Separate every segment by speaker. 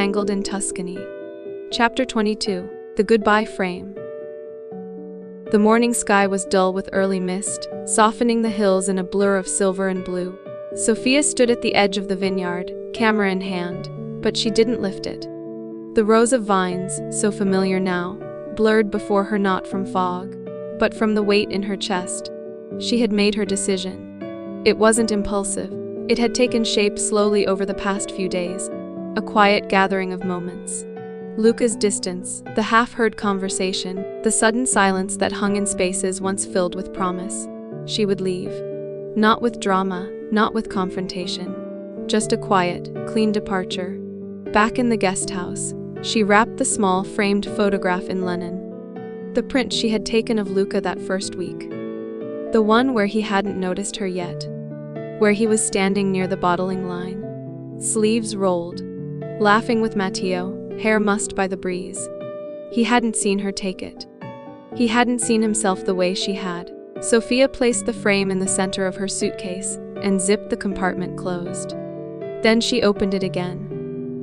Speaker 1: Tangled in Tuscany. Chapter 22. The Goodbye Frame. The morning sky was dull with early mist, softening the hills in a blur of silver and blue. Sophia stood at the edge of the vineyard, camera in hand, but she didn't lift it. The rows of vines, so familiar now, blurred before her not from fog, but from the weight in her chest. She had made her decision. It wasn't impulsive. It had taken shape slowly over the past few days, a quiet gathering of moments. Luca's distance, the half-heard conversation, the sudden silence that hung in spaces once filled with promise. She would leave. Not with drama, not with confrontation. Just a quiet, clean departure. Back in the guest house, she wrapped the small, framed photograph in linen. The print she had taken of Luca that first week. The one where he hadn't noticed her yet. Where he was standing near the bottling line. Sleeves rolled. Laughing with Matteo, hair mussed by the breeze. He hadn't seen her take it. He hadn't seen himself the way she had. Sophia placed the frame in the center of her suitcase and zipped the compartment closed. Then she opened it again.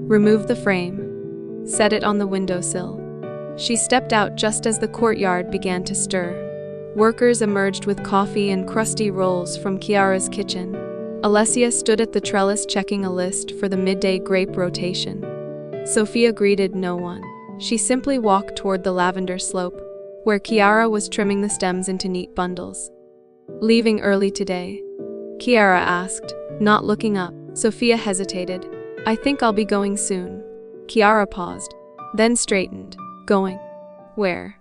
Speaker 1: Removed the frame. Set it on the windowsill. She stepped out just as the courtyard began to stir. Workers emerged with coffee and crusty rolls from Chiara's kitchen. Alessia stood at the trellis checking a list for the midday grape rotation. Sophia greeted no one. She simply walked toward the lavender slope, where Chiara was trimming the stems into neat bundles. "Leaving early today?" Chiara asked, not looking up. Sophia hesitated. "I think I'll be going soon." Chiara paused, then straightened. "Going? Where?"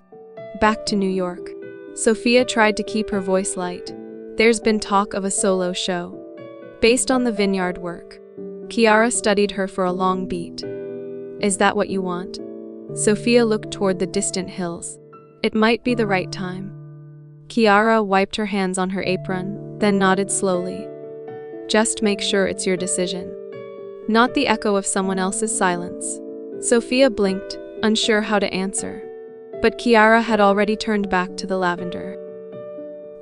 Speaker 1: "Back to New York." Sophia tried to keep her voice light. "There's been talk of a solo show. Based on the vineyard work." Chiara studied her for a long beat. "Is that what you want?" Sophia looked toward the distant hills. "It might be the right time." Chiara wiped her hands on her apron, then nodded slowly. "Just make sure it's your decision." Not the echo of someone else's silence. Sophia blinked, unsure how to answer. But Chiara had already turned back to the lavender.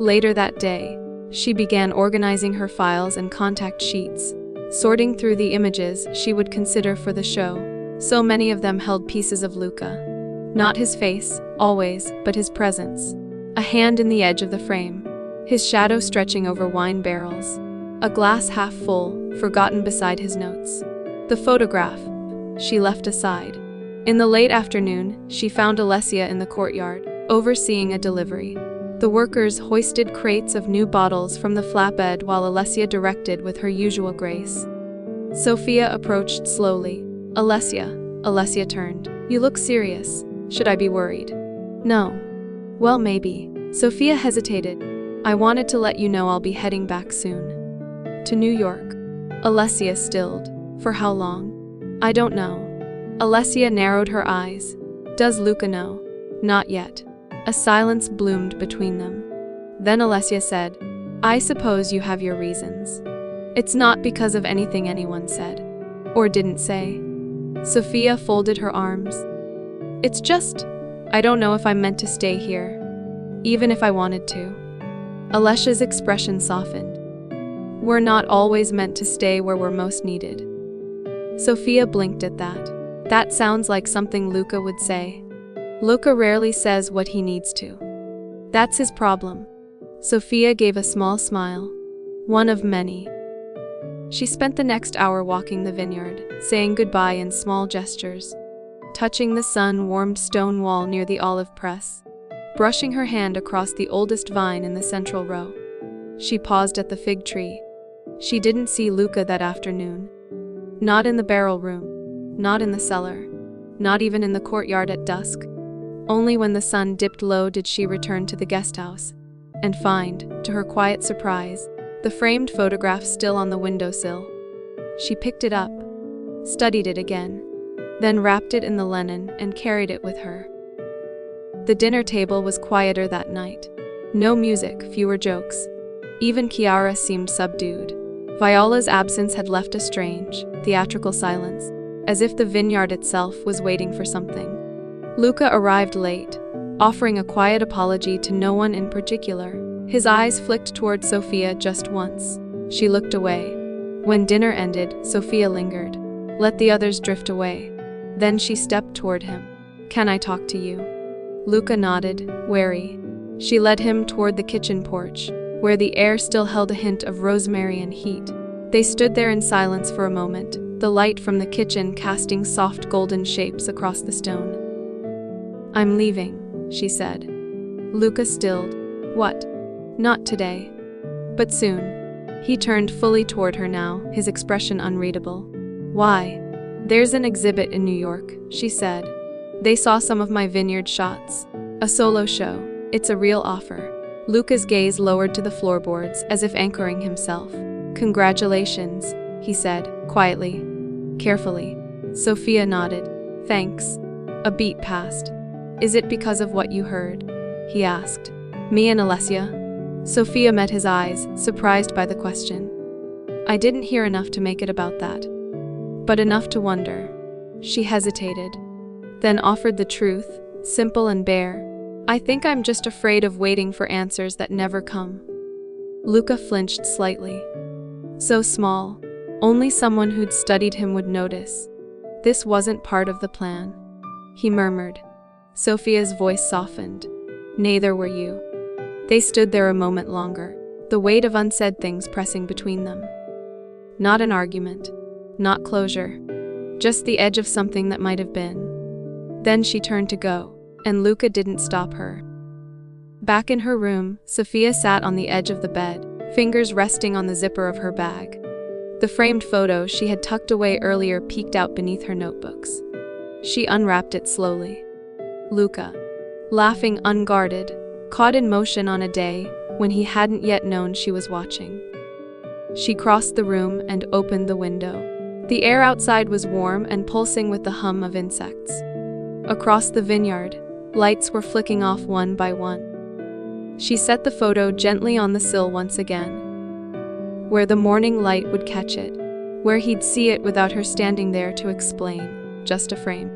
Speaker 1: Later that day, she began organizing her files and contact sheets, sorting through the images she would consider for the show. So many of them held pieces of Luca. Not his face, always, but his presence. A hand in the edge of the frame. His shadow stretching over wine barrels. A glass half full, forgotten beside his notes. The photograph, she left aside. In the late afternoon, she found Alessia in the courtyard, overseeing a delivery. The workers hoisted crates of new bottles from the flatbed while Alessia directed with her usual grace. Sophia approached slowly. Alessia turned. "You look serious. Should I be worried?" "No." "Well, maybe." Sophia hesitated. "I wanted to let you know I'll be heading back soon." "To New York?" Alessia stilled. "For how long?" "I don't know." Alessia narrowed her eyes. "Does Luca know?" "Not yet." A silence bloomed between them. Then Alessia said, "I suppose you have your reasons. It's not because of anything anyone said. Or didn't say." Sophia folded her arms. "It's just, I don't know if I'm meant to stay here. Even if I wanted to." Alessia's expression softened. "We're not always meant to stay where we're most needed." Sophia blinked at that. That sounds like something Luca would say. Luca rarely says what he needs to. That's his problem. Sophia gave a small smile. One of many. She spent the next hour walking the vineyard, saying goodbye in small gestures. Touching the sun-warmed stone wall near the olive press. Brushing her hand across the oldest vine in the central row. She paused at the fig tree. She didn't see Luca that afternoon. Not in the barrel room. Not in the cellar. Not even in the courtyard at dusk. Only when the sun dipped low did she return to the guest house, and find, to her quiet surprise, the framed photograph still on the windowsill. She picked it up, studied it again, then wrapped it in the linen and carried it with her. The dinner table was quieter that night. No music, fewer jokes. Even Chiara seemed subdued. Viola's absence had left a strange, theatrical silence, as if the vineyard itself was waiting for something. Luca arrived late, offering a quiet apology to no one in particular. His eyes flicked toward Sophia just once. She looked away. When dinner ended, Sophia lingered. Let the others drift away. Then she stepped toward him. "Can I talk to you?" Luca nodded, wary. She led him toward the kitchen porch, where the air still held a hint of rosemary and heat. They stood there in silence for a moment, the light from the kitchen casting soft golden shapes across the stone. "I'm leaving," she said. Luca stilled. "What?" "Not today. But soon." He turned fully toward her now, his expression unreadable. "Why?" "There's an exhibit in New York," she said. "They saw some of my vineyard shots. A solo show. It's a real offer." Luca's gaze lowered to the floorboards, as if anchoring himself. "Congratulations," he said, quietly, carefully. Sophia nodded. "Thanks." A beat passed. "Is it because of what you heard?" he asked. "Me and Alessia?" Sophia met his eyes, surprised by the question. "I didn't hear enough to make it about that. But enough to wonder." She hesitated, then offered the truth, simple and bare. "I think I'm just afraid of waiting for answers that never come." Luca flinched slightly. So small, only someone who'd studied him would notice. This wasn't part of the plan. He murmured. Sophia's voice softened. "Neither were you." They stood there a moment longer, the weight of unsaid things pressing between them. Not an argument, not closure, just the edge of something that might have been. Then she turned to go, and Luca didn't stop her. Back in her room, Sophia sat on the edge of the bed, fingers resting on the zipper of her bag. The framed photo she had tucked away earlier peeked out beneath her notebooks. She unwrapped it slowly. Luca, laughing unguarded, caught in motion on a day when he hadn't yet known she was watching. She crossed the room and opened the window. The air outside was warm and pulsing with the hum of insects. Across the vineyard, lights were flicking off one by one. She set the photo gently on the sill once again, where the morning light would catch it, where he'd see it without her standing there to explain, just a frame.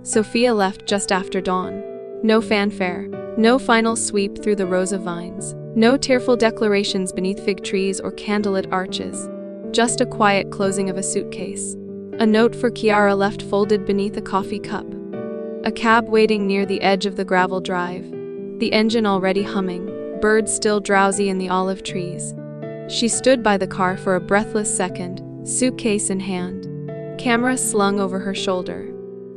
Speaker 1: Sophia left just after dawn. No fanfare, no final sweep through the rows of vines, no tearful declarations beneath fig trees or candlelit arches, just a quiet closing of a suitcase. A note for Chiara left folded beneath a coffee cup. A cab waiting near the edge of the gravel drive, the engine already humming, birds still drowsy in the olive trees. She stood by the car for a breathless second, suitcase in hand, camera slung over her shoulder.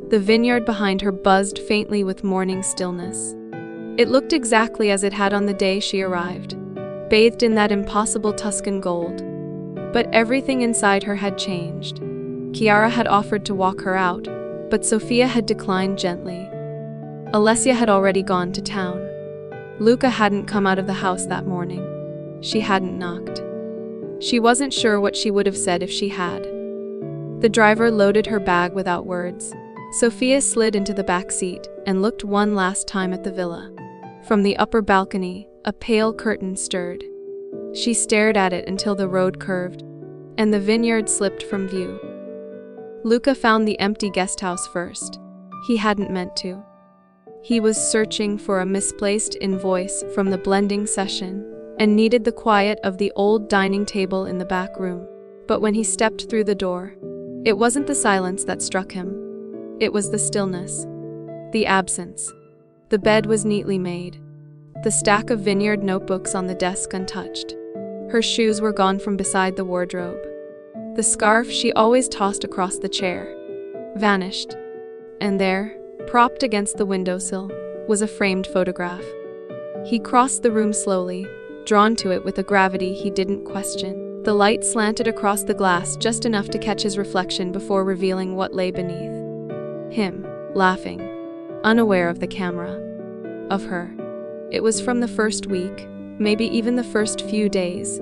Speaker 1: The vineyard behind her buzzed faintly with morning stillness. It looked exactly as it had on the day she arrived, bathed in that impossible Tuscan gold. But everything inside her had changed. Chiara had offered to walk her out, but Sophia had declined gently. Alessia had already gone to town. Luca hadn't come out of the house that morning. She hadn't knocked. She wasn't sure what she would have said if she had. The driver loaded her bag without words. Sophia slid into the back seat and looked one last time at the villa. From the upper balcony, a pale curtain stirred. She stared at it until the road curved, and the vineyard slipped from view. Luca found the empty guest house first. He hadn't meant to. He was searching for a misplaced invoice from the blending session and needed the quiet of the old dining table in the back room. But when he stepped through the door, it wasn't the silence that struck him. It was the stillness, the absence. The bed was neatly made, the stack of vineyard notebooks on the desk untouched. Her shoes were gone from beside the wardrobe. The scarf she always tossed across the chair vanished. And there, propped against the windowsill, was a framed photograph. He crossed the room slowly, drawn to it with a gravity he didn't question. The light slanted across the glass just enough to catch his reflection before revealing what lay beneath. Him, laughing, unaware of the camera, of her. It was from the first week, maybe even the first few days,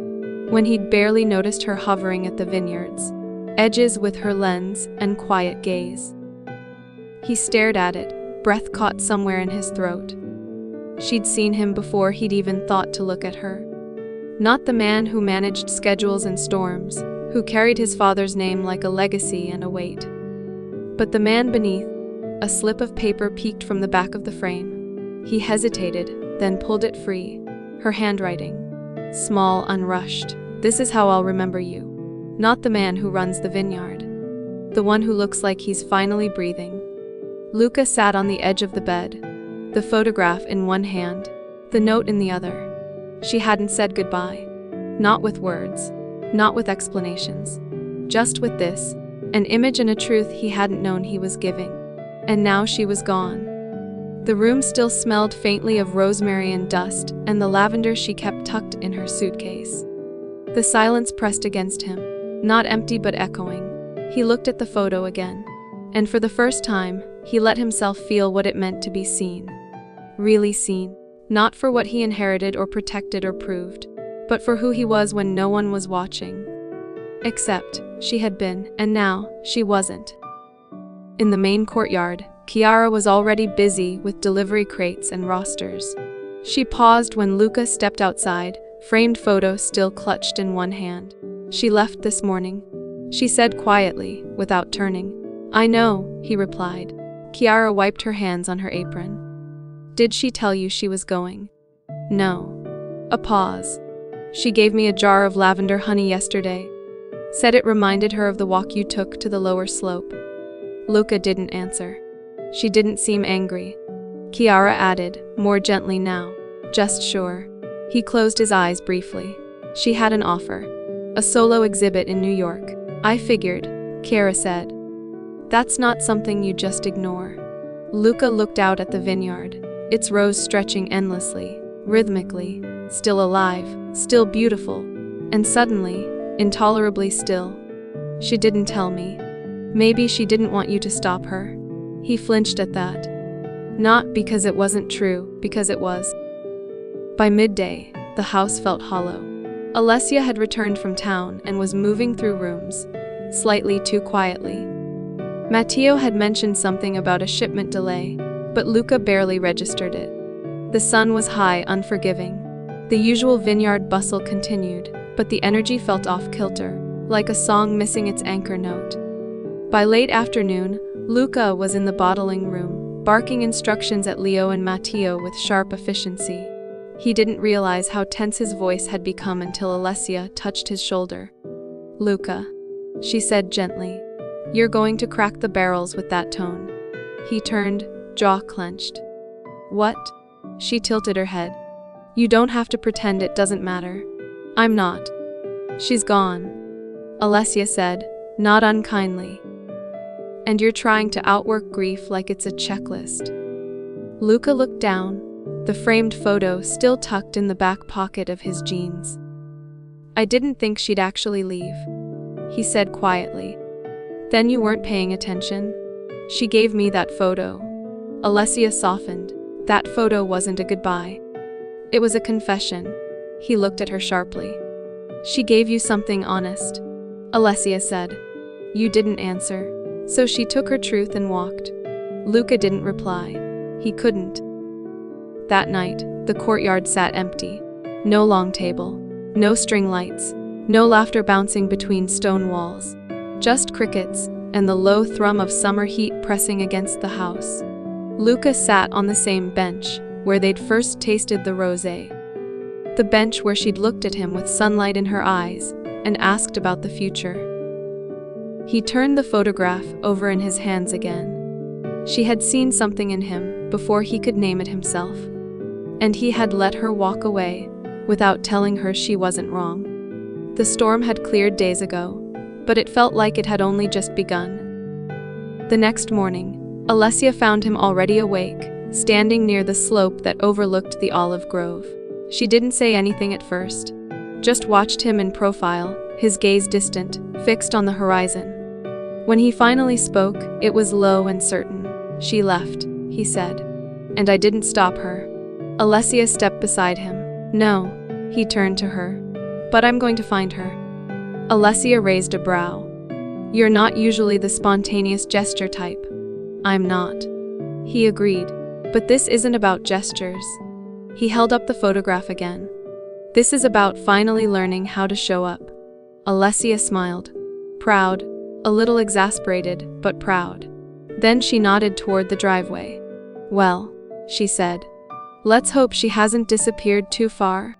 Speaker 1: when he'd barely noticed her hovering at the vineyards, edges with her lens and quiet gaze. He stared at it, breath caught somewhere in his throat. She'd seen him before he'd even thought to look at her. Not the man who managed schedules and storms, who carried his father's name like a legacy and a weight. But the man beneath. A slip of paper peeked from the back of the frame. He hesitated, then pulled it free. Her handwriting. Small, unrushed. "This is how I'll remember you. Not the man who runs the vineyard. the one who looks like he's finally breathing. Luca sat on the edge of the bed, the photograph in one hand, the note in the other. She hadn't said goodbye. Not with words, not with explanations. Just with this, an image and a truth he hadn't known he was giving. And now she was gone. The room still smelled faintly of rosemary and dust, and the lavender she kept tucked in her suitcase. The silence pressed against him, not empty but echoing. He looked at the photo again, and for the first time, he let himself feel what it meant to be seen. Really seen. Not for what he inherited or protected or proved, but for who he was when no one was watching. Except, she had been, and now, she wasn't. In the main courtyard, Chiara was already busy with delivery crates and rosters. She paused when Luca stepped outside, framed photo still clutched in one hand. "She left this morning," she said quietly, without turning. "I know," he replied. Chiara wiped her hands on her apron. "Did she tell you she was going?" "No." A pause. "She gave me a jar of lavender honey yesterday. Said it reminded her of the walk you took to the lower slope." Luca didn't answer. She didn't seem angry. Chiara added, more gently now, "Just sure." He closed his eyes briefly. "She had an offer. A solo exhibit in New York. I figured," Chiara said. "That's not something you just ignore." Luca looked out at the vineyard, its rows stretching endlessly, rhythmically, still alive, still beautiful, and suddenly, intolerably still. "She didn't tell me. Maybe she didn't want you to stop her." He flinched at that. Not because it wasn't true, because it was. By midday, the house felt hollow. Alessia had returned from town and was moving through rooms, slightly too quietly. Matteo had mentioned something about a shipment delay, but Luca barely registered it. The sun was high, unforgiving. The usual vineyard bustle continued, but the energy felt off-kilter, like a song missing its anchor note. By late afternoon, Luca was in the bottling room, barking instructions at Leo and Matteo with sharp efficiency. He didn't realize how tense his voice had become until Alessia touched his shoulder. "Luca," she said gently, "you're going to crack the barrels with that tone." He turned, jaw clenched. "What?" She tilted her head. "You don't have to pretend it doesn't matter." "I'm not." "She's gone," Alessia said, not unkindly. "And you're trying to outwork grief like it's a checklist." Luca looked down, the framed photo still tucked in the back pocket of his jeans. "I didn't think she'd actually leave," he said quietly. "Then you weren't paying attention?" "She gave me that photo." Alessia softened. That photo wasn't a goodbye. It was a confession. He looked at her sharply. "She gave you something honest," Alessia said. "You didn't answer. So she took her truth and walked." Luca didn't reply. He couldn't. That night, the courtyard sat empty. No long table, no string lights, no laughter bouncing between stone walls. Just crickets, and the low thrum of summer heat pressing against the house. Luca sat on the same bench, where they'd first tasted the rosé. The bench where she'd looked at him with sunlight in her eyes, and asked about the future. He turned the photograph over in his hands again. She had seen something in him before he could name it himself. And he had let her walk away, without telling her she wasn't wrong. The storm had cleared days ago, but it felt like it had only just begun. The next morning, Alessia found him already awake, standing near the slope that overlooked the olive grove. She didn't say anything at first, just watched him in profile, his gaze distant, fixed on the horizon. When he finally spoke, it was low and certain. "She left," he said. "And I didn't stop her." Alessia stepped beside him. "No," he turned to her. "But I'm going to find her." Alessia raised a brow. "You're not usually the spontaneous gesture type." "I'm not," he agreed. "But this isn't about gestures." He held up the photograph again. "This is about finally learning how to show up." Alessia smiled. Proud, a little exasperated, but proud. Then she nodded toward the driveway. "Well," she said, "let's hope she hasn't disappeared too far."